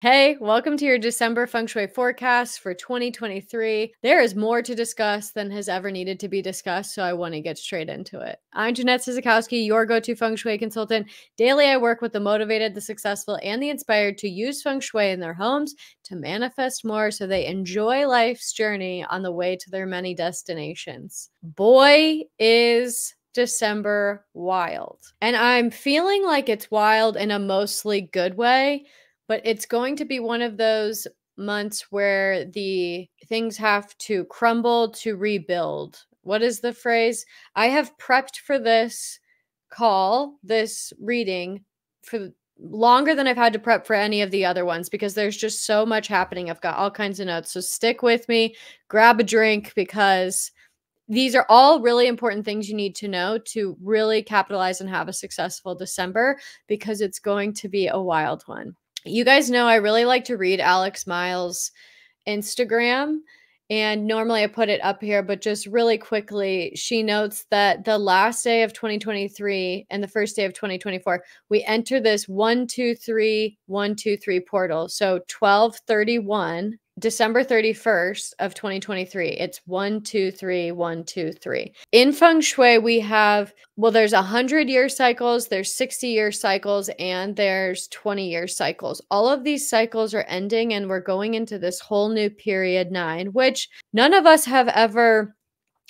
Hey, welcome to your December Feng Shui forecast for 2023. There is more to discuss than has ever needed to be discussed, so I want to get straight into it. I'm Jeanette Sizikowski, your go-to Feng Shui consultant. Daily, I work with the motivated, the successful, and the inspired to use Feng Shui in their homes to manifest more so they enjoy life's journey on the way to their many destinations. Boy, is December wild. And I'm feeling like it's wild in a mostly good way. But it's going to be one of those months where the things have to crumble to rebuild. What is the phrase? I have prepped for this call, this reading, for longer than I've had to prep for any of the other ones because there's just so much happening. I've got all kinds of notes. So stick with me, grab a drink because these are all really important things you need to know to really capitalize and have a successful December because it's going to be a wild one. You guys know I really like to read Alex Miles' Instagram, and normally I put it up here, but just really quickly, she notes that the last day of 2023 and the first day of 2024, we enter this 123 123 portal. So 12/31, December 31st of 2023. It's 123 123. In Feng Shui, we have, well, there's 100-year cycles, there's 60-year cycles, and there's 20-year cycles. All of these cycles are ending, and we're going into this whole new period 9, which none of us have ever.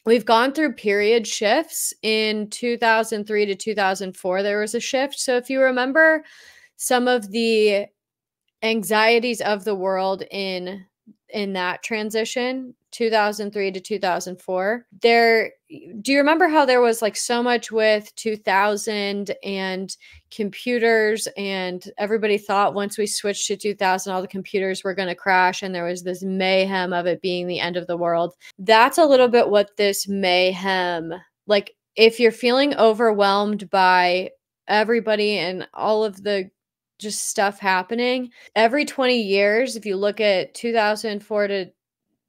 We've gone through period shifts. In 2003 to 2004, there was a shift. So if you remember some of the anxieties of the world in that transition, 2003 to 2004, do you remember how there was like so much with 2000 and computers, and everybody thought once we switched to 2000 all the computers were going to crash, and there was this mayhem of it being the end of the world? That's a little bit what this mayhem, like if you're feeling overwhelmed by everybody and all of the just stuff happening every 20 years, if you look at 2004 to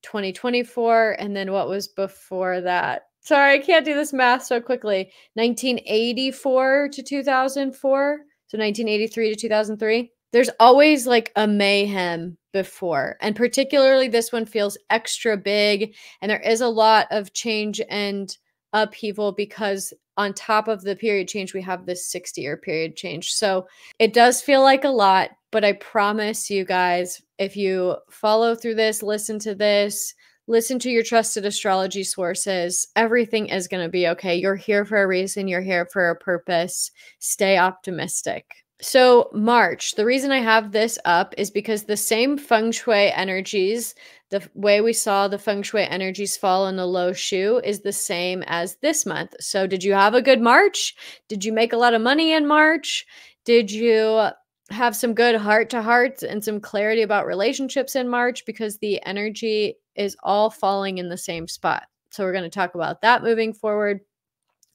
2024, and then what was before that? Sorry, I can't do this math so quickly. 1984 to 2004, so 1983 to 2003. There's always like a mayhem before, and particularly this one feels extra big, and there is a lot of change and upheaval because on top of the period change, we have this 60-year period change. So it does feel like a lot, but I promise you guys, if you follow through this, listen to your trusted astrology sources, everything is going to be okay. You're here for a reason. You're here for a purpose. Stay optimistic. So March, the reason I have this up is because the same Feng Shui energies, the way we saw the Feng Shui energies fall in the low shoe, is the same as this month. So did you have a good March? Did you make a lot of money in March? Did you have some good heart-to-hearts and some clarity about relationships in March? Because the energy is all falling in the same spot. So we're going to talk about that moving forward.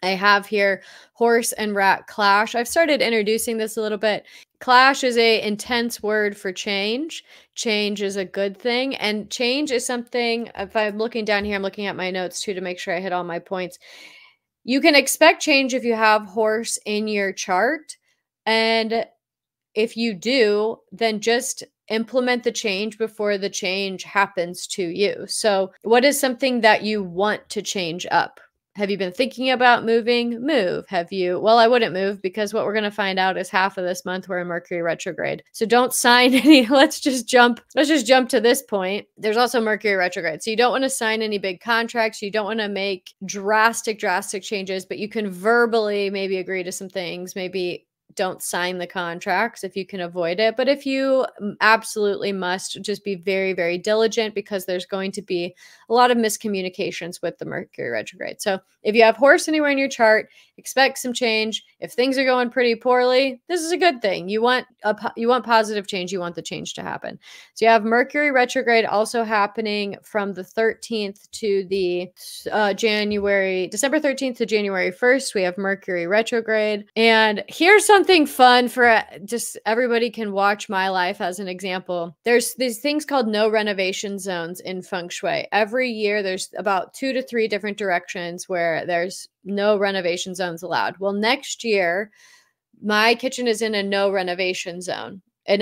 I have here horse and rat clash. I've started introducing this a little bit. Clash is an intense word for change. Change is a good thing. And change is something, if I'm looking down here, I'm looking at my notes too to make sure I hit all my points. You can expect change if you have horse in your chart. And if you do, then just implement the change before the change happens to you. So what is something that you want to change up? Have you been thinking about moving? Move. Have you? Well, I wouldn't move because what we're going to find out is half of this month we're in Mercury retrograde. So don't sign any. Let's just jump to this point. There's also Mercury retrograde. So you don't want to sign any big contracts. You don't want to make drastic changes, but you can verbally maybe agree to some things. Maybe don't sign the contracts if you can avoid it. But if you absolutely must, just be very, very diligent because there's going to be a lot of miscommunications with the Mercury retrograde. So if you have horse anywhere in your chart, expect some change. If things are going pretty poorly, this is a good thing. You want positive change. You want the change to happen. So you have Mercury retrograde also happening from the 13th to the December 13th to January 1st. We have Mercury retrograde. And here's something fun for just everybody can watch my life as an example. There's these things called no renovation zones in Feng Shui. Every year there's about 2 to 3 different directions where there's no renovation zones allowed. Well, next year, my kitchen is in a no renovation zone. And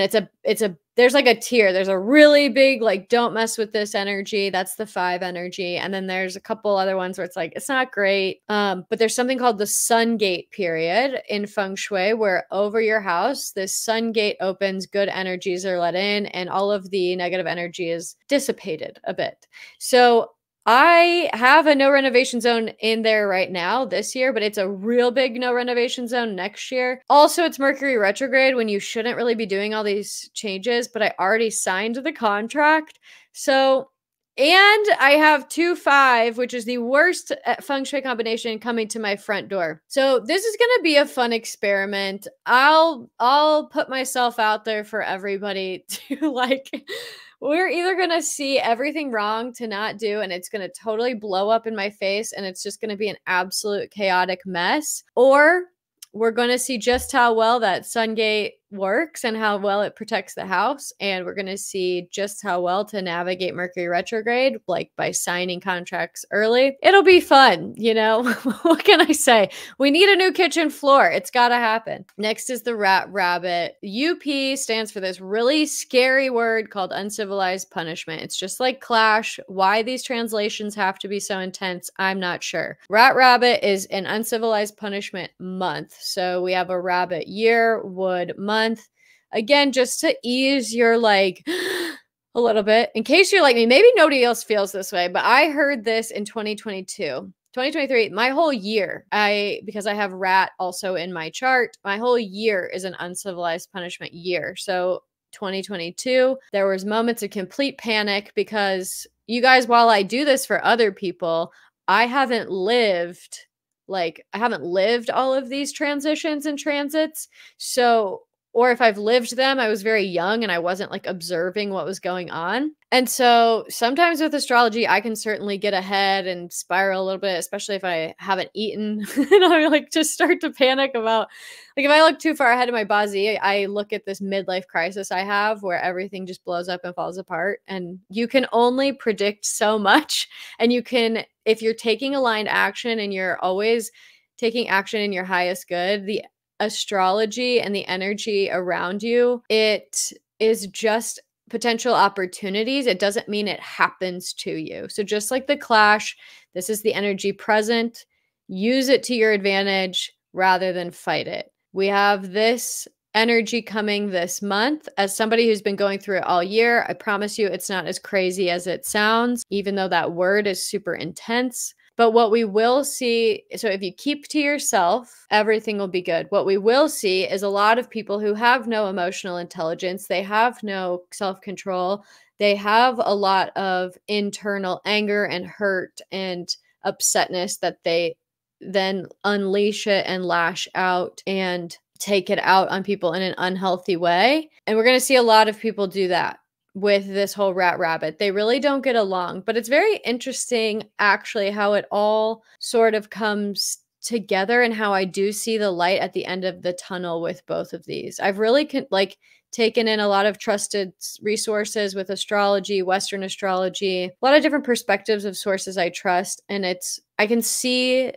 there's like a tier. There's a really big, like, don't mess with this energy. That's the 5 energy. And then there's a couple other ones where it's like, it's not great. But there's something called the sun gate period in Feng Shui, where over your house, this sun gate opens, good energies are let in, and all of the negative energy is dissipated a bit. So I have a no renovation zone in there right now this year, but it's a real big no renovation zone next year. Also, it's Mercury retrograde when you shouldn't really be doing all these changes, but I already signed the contract. So, and I have 2-5, which is the worst feng shui combination, coming to my front door. So this is going to be a fun experiment. I'll put myself out there for everybody to like. We're either going to see everything wrong to not do, and it's going to totally blow up in my face, and it's just going to be an absolute chaotic mess, or we're going to see just how well that sun gate works and how well it protects the house. And we're going to see just how well to navigate Mercury retrograde, like by signing contracts early. It'll be fun, you know? What can I say? We need a new kitchen floor. It's got to happen. Next is the rat rabbit. UP stands for this really scary word called uncivilized punishment. It's just like clash. Why these translations have to be so intense, I'm not sure. Rat rabbit is an uncivilized punishment month. So we have a rabbit year, wood month. Again, just to ease your like a little bit, in case you're like me, maybe nobody else feels this way, but I heard this in 2022. 2023, my whole year, because I have rat also in my chart, my whole year is an uncivilized punishment year. So 2022, there was moments of complete panic because you guys, while I do this for other people, I haven't lived all of these transitions and transits. So, or if I've lived them, I was very young and I wasn't like observing what was going on. And so sometimes with astrology, I can certainly get ahead and spiral a little bit, especially if I haven't eaten. And I like just start to panic about, like, if I look too far ahead of my bazi, I look at this midlife crisis I have where everything just blows up and falls apart. And you can only predict so much. And you can, if you're taking aligned action and you're always taking action in your highest good, the astrology and the energy around you, it is just potential opportunities. It doesn't mean it happens to you. So just like the clash, this is the energy present. Use it to your advantage rather than fight it. We have this energy coming this month. As somebody who's been going through it all year, I promise you it's not as crazy as it sounds, even though that word is super intense. But what we will see, so if you keep to yourself, everything will be good. What we will see is a lot of people who have no emotional intelligence, they have no self-control, they have a lot of internal anger and hurt and upsetness that they then unleash it and lash out and take it out on people in an unhealthy way. And we're going to see a lot of people do that with this whole rat rabbit. They really don't get along, but it's very interesting actually how it all sort of comes together and how I do see the light at the end of the tunnel with both of these. I've really taken in a lot of trusted resources with astrology, Western astrology, a lot of different perspectives of sources I trust, and I can see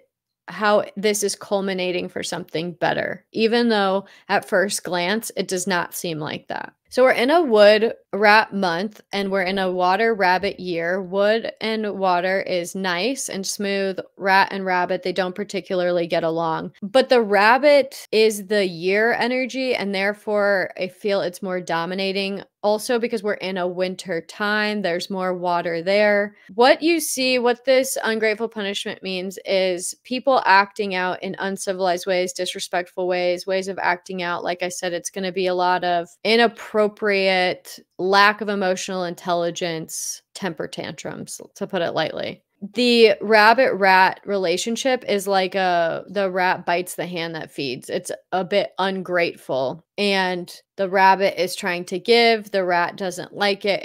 how this is culminating for something better, even though at first glance, it does not seem like that. So we're in a wood rat month and we're in a water rabbit year. Wood and water is nice and smooth. Rat and rabbit, they don't particularly get along. But the rabbit is the year energy, and therefore I feel it's more dominating. Also because we're in a winter time, there's more water there. What you see, what this ungrateful punishment means is people acting out in uncivilized ways, disrespectful ways, ways of acting out. Like I said, it's going to be a lot of inappropriate, lack of emotional intelligence, temper tantrums, to put it lightly. The rabbit-rat relationship is like the rat bites the hand that feeds. It's a bit ungrateful. And the rabbit is trying to give. The rat doesn't like it.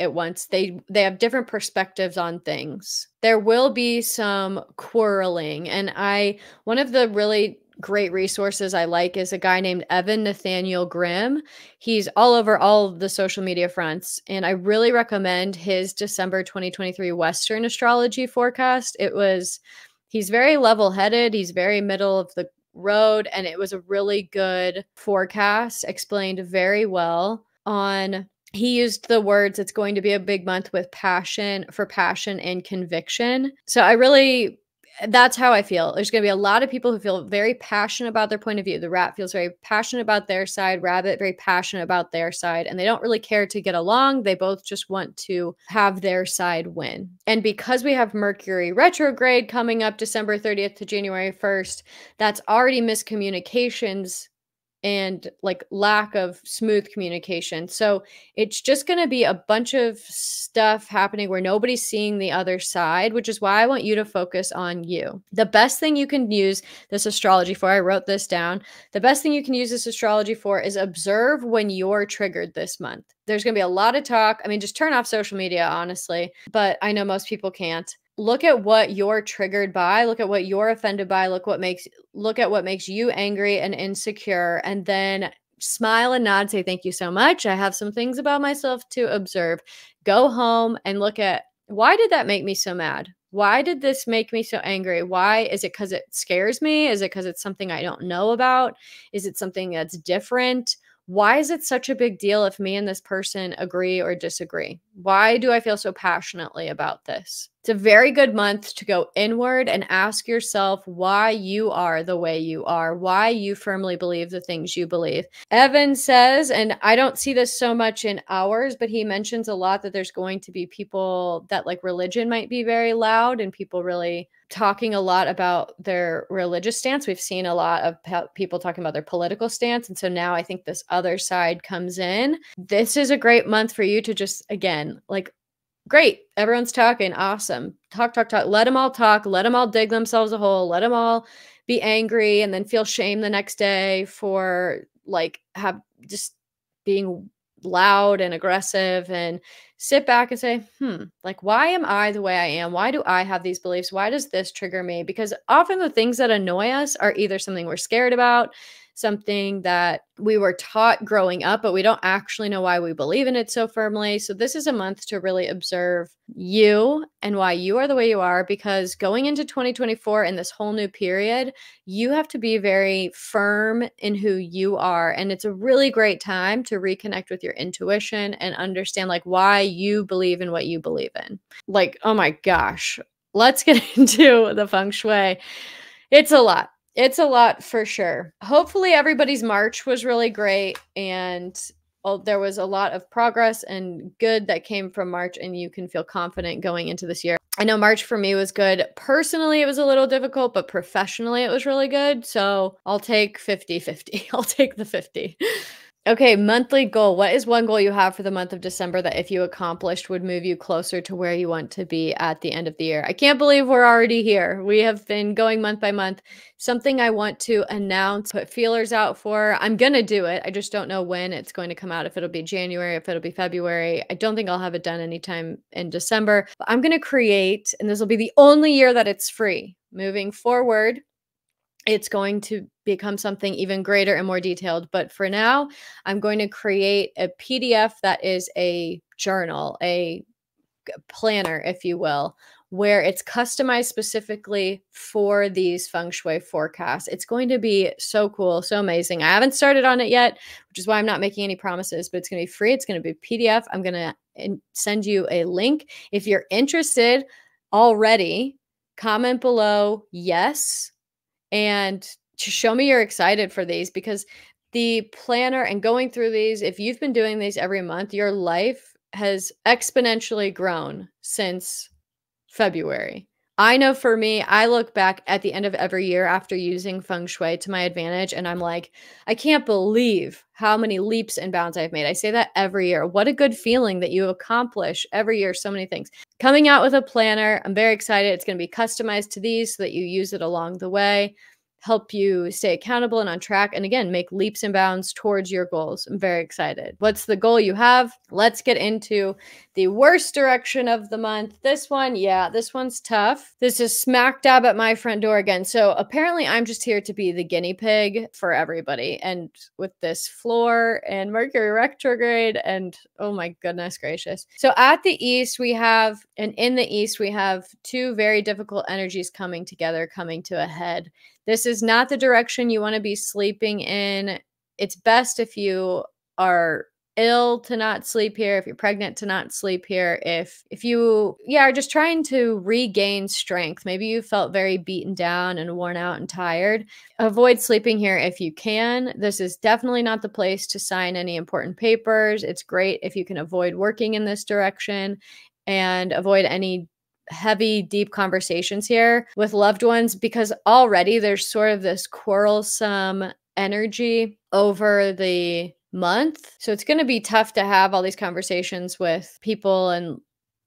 They have different perspectives on things. There will be some quarreling. And one of the really great resources I like is a guy named Evan Nathaniel Grimm. He's all over all of the social media fronts, and I really recommend his December 2023 Western astrology forecast. He's very level-headed, he's very middle of the road, and it was a really good forecast, explained very well. on, he used the words, it's going to be a big month with passion and conviction. So that's how I feel. There's going to be a lot of people who feel very passionate about their point of view. The rat feels very passionate about their side, rabbit very passionate about their side, and they don't really care to get along. They both just want to have their side win. And because we have Mercury retrograde coming up December 30th to January 1st, that's already miscommunications and like lack of smooth communication. So it's just going to be a bunch of stuff happening where nobody's seeing the other side, which is why I want you to focus on you. The best thing you can use this astrology for, I wrote this down. The best thing you can use this astrology for is observe when you're triggered this month. There's going to be a lot of talk. I mean, just turn off social media, honestly, but I know most people can't. Look at what you're triggered by, look at what you're offended by, look at what makes you angry and insecure, and then smile and nod, say thank you so much. I have some things about myself to observe. Go home and look at, why did that make me so mad? Why did this make me so angry? Why? Is it because it scares me? Is it because it's something I don't know about? Is it something that's different? Why is it such a big deal if me and this person agree or disagree? Why do I feel so passionately about this? It's a very good month to go inward and ask yourself why you are the way you are, why you firmly believe the things you believe. Evan says, and I don't see this so much in ours, but he mentions a lot that there's going to be people that like religion might be very loud and people really talking a lot about their religious stance. We've seen a lot of people talking about their political stance. And so now I think this other side comes in. This is a great month for you to just, again, like, great, everyone's talking, awesome. Talk. Let them all talk. Let them all dig themselves a hole. Let them all be angry and then feel shame the next day for like just being loud and aggressive, and sit back and say, like, why am I the way I am? Why do I have these beliefs? Why does this trigger me? Because often the things that annoy us are either something we're scared about, something that we were taught growing up, but we don't actually know why we believe in it so firmly. So this is a month to really observe you and why you are the way you are, because going into 2024 in this whole new period, you have to be very firm in who you are. And it's a really great time to reconnect with your intuition and understand like why you believe in what you believe in. Like, oh my gosh, let's get into the feng shui. It's a lot. It's a lot for sure. Hopefully everybody's March was really great and there was a lot of progress and good that came from March, and you can feel confident going into this year. I know March for me was good. Personally, it was a little difficult, but professionally it was really good. So I'll take 50-50. I'll take the 50. Okay, monthly goal. What is one goal you have for the month of December that if you accomplished would move you closer to where you want to be at the end of the year? I can't believe we're already here. We have been going month by month. Something I want to announce, put feelers out for. I'm going to do it. I just don't know when it's going to come out, if it'll be January, if it'll be February. I don't think I'll have it done anytime in December. But I'm going to create, and this will be the only year that it's free. Moving forward, it's going to become something even greater and more detailed. But for now, I'm going to create a PDF that is a journal, a planner, if you will, where it's customized specifically for these feng shui forecasts. It's going to be so cool, so amazing. I haven't started on it yet, which is why I'm not making any promises, but it's going to be free. It's going to be PDF. I'm going to send you a link. If you're interested already, comment below yes, and to show me you're excited for these, because the planner and going through these, if you've been doing these every month, your life has exponentially grown since February. I know for me, I look back at the end of every year after using feng shui to my advantage, and I'm like, I can't believe how many leaps and bounds I've made. I say that every year. What a good feeling that you accomplish every year so many things. Coming out with a planner, I'm very excited. It's going to be customized to these so that you use it along the way, help you stay accountable and on track, and again, make leaps and bounds towards your goals. I'm very excited. What's the goal you have? Let's get into the worst direction of the month. This one, yeah, this one's tough. This is smack dab at my front door again. So apparently I'm just here to be the guinea pig for everybody. And with this floor and Mercury retrograde and oh my goodness gracious. So at the east we have, and in the east we have two very difficult energies coming together, coming to a head. This is not the direction you want to be sleeping in. It's best if you are ill to not sleep here, if you're pregnant to not sleep here, if you are just trying to regain strength, maybe you felt very beaten down and worn out and tired, avoid sleeping here if you can. This is definitely not the place to sign any important papers. It's great if you can avoid working in this direction and avoid any heavy, deep conversations here with loved ones, because already there's sort of this quarrelsome energy over the month. So it's going to be tough to have all these conversations with people, and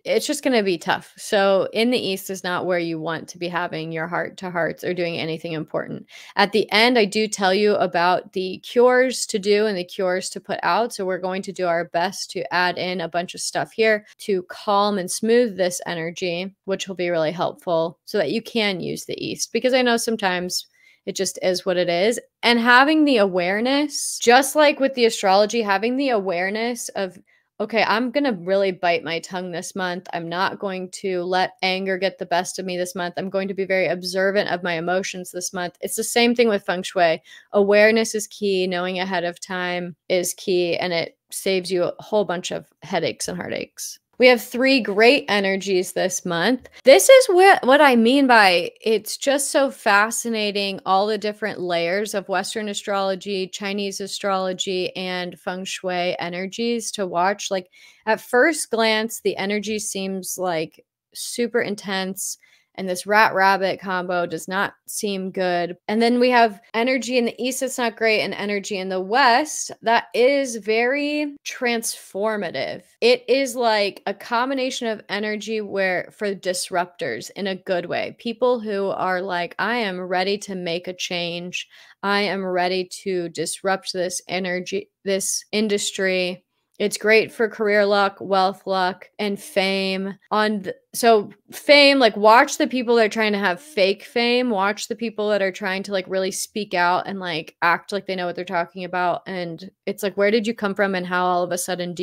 it's just going to be tough. So in the East is not where you want to be having your heart to hearts or doing anything important. At the end, I do tell you about the cures to do and the cures to put out. So we're going to do our best to add in a bunch of stuff here to calm and smooth this energy, which will be really helpful so that you can use the East, because I know sometimes it just is what it is. And having the awareness, just like with the astrology, having the awareness of, okay, I'm going to really bite my tongue this month. I'm not going to let anger get the best of me this month. I'm going to be very observant of my emotions this month. It's the same thing with Feng Shui. Awareness is key. Knowing ahead of time is key, and it saves you a whole bunch of headaches and heartaches. We have 3 great energies this month. This is what I mean by it's just so fascinating, all the different layers of Western astrology, Chinese astrology, and Feng Shui energies to watch. Like at first glance, the energy seems like super intense, and this rat-rabbit combo does not seem good. And then we have energy in the East that's not great, and energy in the West that is very transformative. It is like a combination of energy where for disruptors in a good way. People who are like, I am ready to make a change. I am ready to disrupt this energy, this industry. It's great for career luck, wealth luck, and fame. So fame, like watch the people that are trying to have fake fame. Watch the people that are trying to like really speak out and like act like they know what they're talking about. And it's like, where did you come from, and how all of a sudden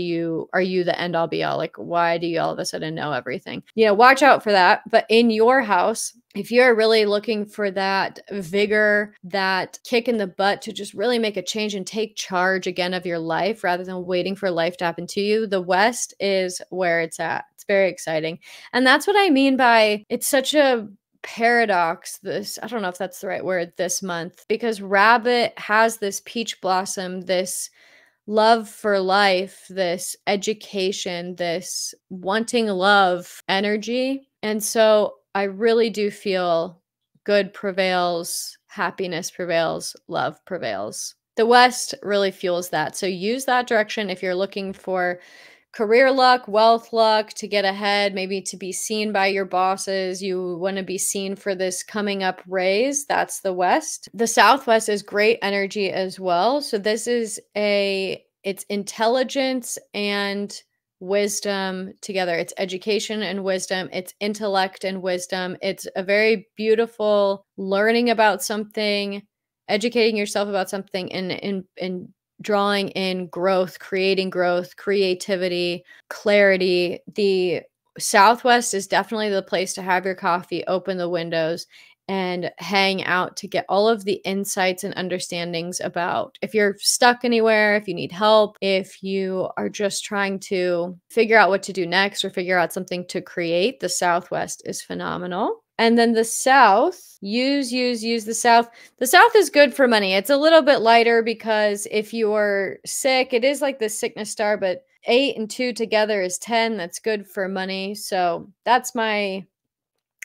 are you the end all be all? Like, why do you all of a sudden know everything? Watch out for that. But in your house, if you're really looking for that vigor, that kick in the butt to just really make a change and take charge again of your life rather than waiting for life to happen to you, the West is where it's at. It's very exciting. And that's what I mean by it's such a paradox, I don't know if that's the right word, this month, because Rabbit has this peach blossom, this love for life, this education, this wanting love energy. And so I really do feel good prevails, happiness prevails, love prevails. The West really fuels that. So use that direction if you're looking for career luck, wealth luck, to get ahead, maybe to be seen by your bosses. You want to be seen for this coming up raise. That's the West. The Southwest is great energy as well. So this is it's intelligence and wisdom together. It's education and wisdom. It's intellect and wisdom. It's a very beautiful learning about something, educating yourself about something, and drawing in growth, creativity, clarity. The Southwest is definitely the place to have your coffee, open the windows, and hang out to get all of the insights and understandings about if you're stuck anywhere, if you need help, if you are just trying to figure out what to do next or figure out something to create. The Southwest is phenomenal. And then the South, use the South. The South is good for money. It's a little bit lighter because if you're sick, it is like the sickness star, but 8 and 2 together is 10. That's good for money. So that's my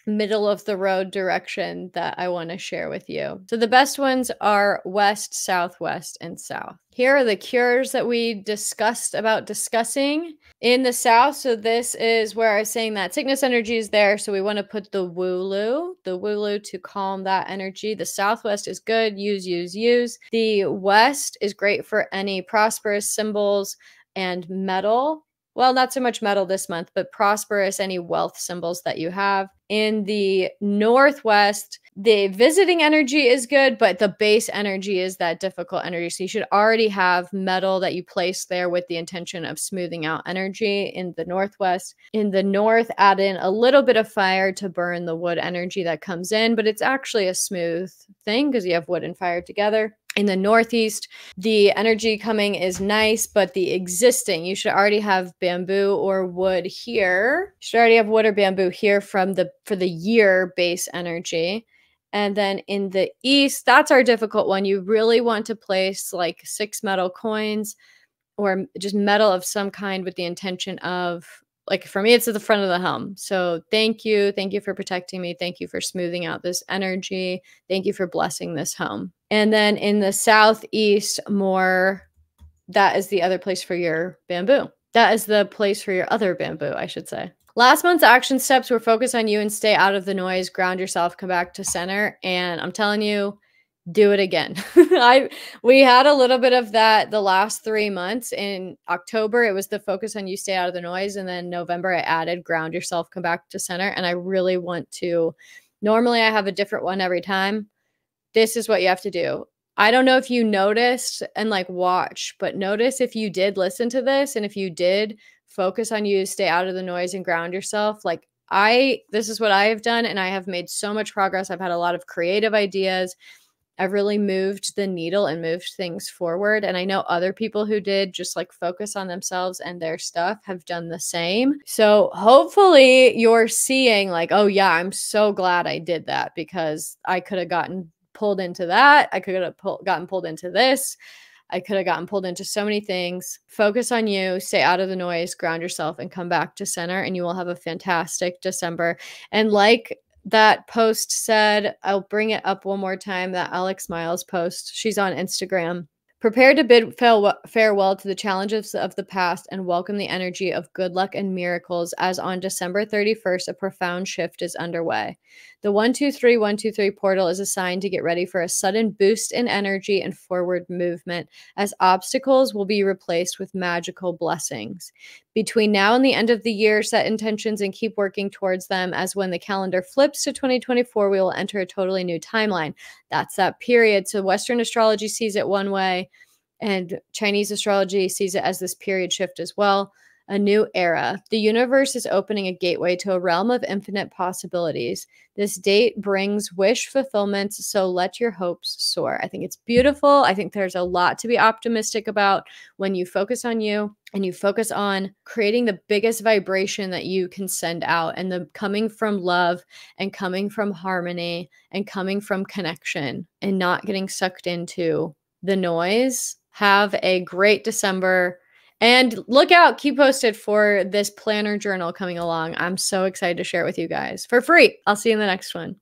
middle of the road direction that I want to share with you. So the best ones are West, Southwest, and South. Here are the cures that we discussing in the South. So this is where I was saying that sickness energy is there. So we want to put the Wooloo to calm that energy. The Southwest is good. Use. The West is great for any prosperous symbols and metal. Well, not so much metal this month, but prosperous, any wealth symbols that you have. In the Northwest, the visiting energy is good, but the base energy is that difficult energy. So you should already have metal that you place there with the intention of smoothing out energy in the Northwest. In the North, add in a little bit of fire to burn the wood energy that comes in, but it's actually a smooth thing because you have wood and fire together. In the Northeast, the energy coming is nice, but the existing, you should already have bamboo or wood here. You should already have wood or bamboo here for the year base energy. And then in the East, that's our difficult one. You really want to place like 6 metal coins or just metal of some kind with the intention of, like, for me, it's at the front of the home. So thank you. Thank you for protecting me. Thank you for smoothing out this energy. Thank you for blessing this home. And then in the Southeast, more, that is the other place for your bamboo. That is the place for your other bamboo, I should say. Last month's action steps were focus on you and stay out of the noise, ground yourself, come back to center. And I'm telling you, do it again. We had a little bit of that the last 3 months. In October, it was the focus on you, stay out of the noise. And then November, I added ground yourself, come back to center. And I really want to, normally I have a different one every time. This is what you have to do. I don't know if you noticed and like watch, but notice if you did listen to this and if you did focus on you, stay out of the noise and ground yourself. Like this is what I have done, and I have made so much progress. I've had a lot of creative ideas. I've really moved the needle and moved things forward. And I know other people who did just like focus on themselves and their stuff have done the same. So hopefully you're seeing like, oh yeah, I'm so glad I did that, because I could have gotten pulled into that. I could have gotten pulled into this. I could have gotten pulled into so many things. Focus on you, stay out of the noise, ground yourself, and come back to center, and you will have a fantastic December. And like that post said, I'll bring it up one more time, that Alex Miles post. She's on Instagram. Prepare to bid farewell to the challenges of the past and welcome the energy of good luck and miracles, as on December 31st, a profound shift is underway. The 123 portal is assigned to get ready for a sudden boost in energy and forward movement, as obstacles will be replaced with magical blessings. Between now and the end of the year, set intentions and keep working towards them, as when the calendar flips to 2024, we will enter a totally new timeline. That's that period. So Western astrology sees it one way, and Chinese astrology sees it as this period shift as well. A new era. The universe is opening a gateway to a realm of infinite possibilities. This date brings wish fulfillment, so let your hopes soar. I think it's beautiful. I think there's a lot to be optimistic about when you focus on you and you focus on creating the biggest vibration that you can send out, and the coming from love and coming from harmony and coming from connection and not getting sucked into the noise. Have a great December. And look out, keep posted for this planner journal coming along. I'm so excited to share it with you guys for free. I'll see you in the next one.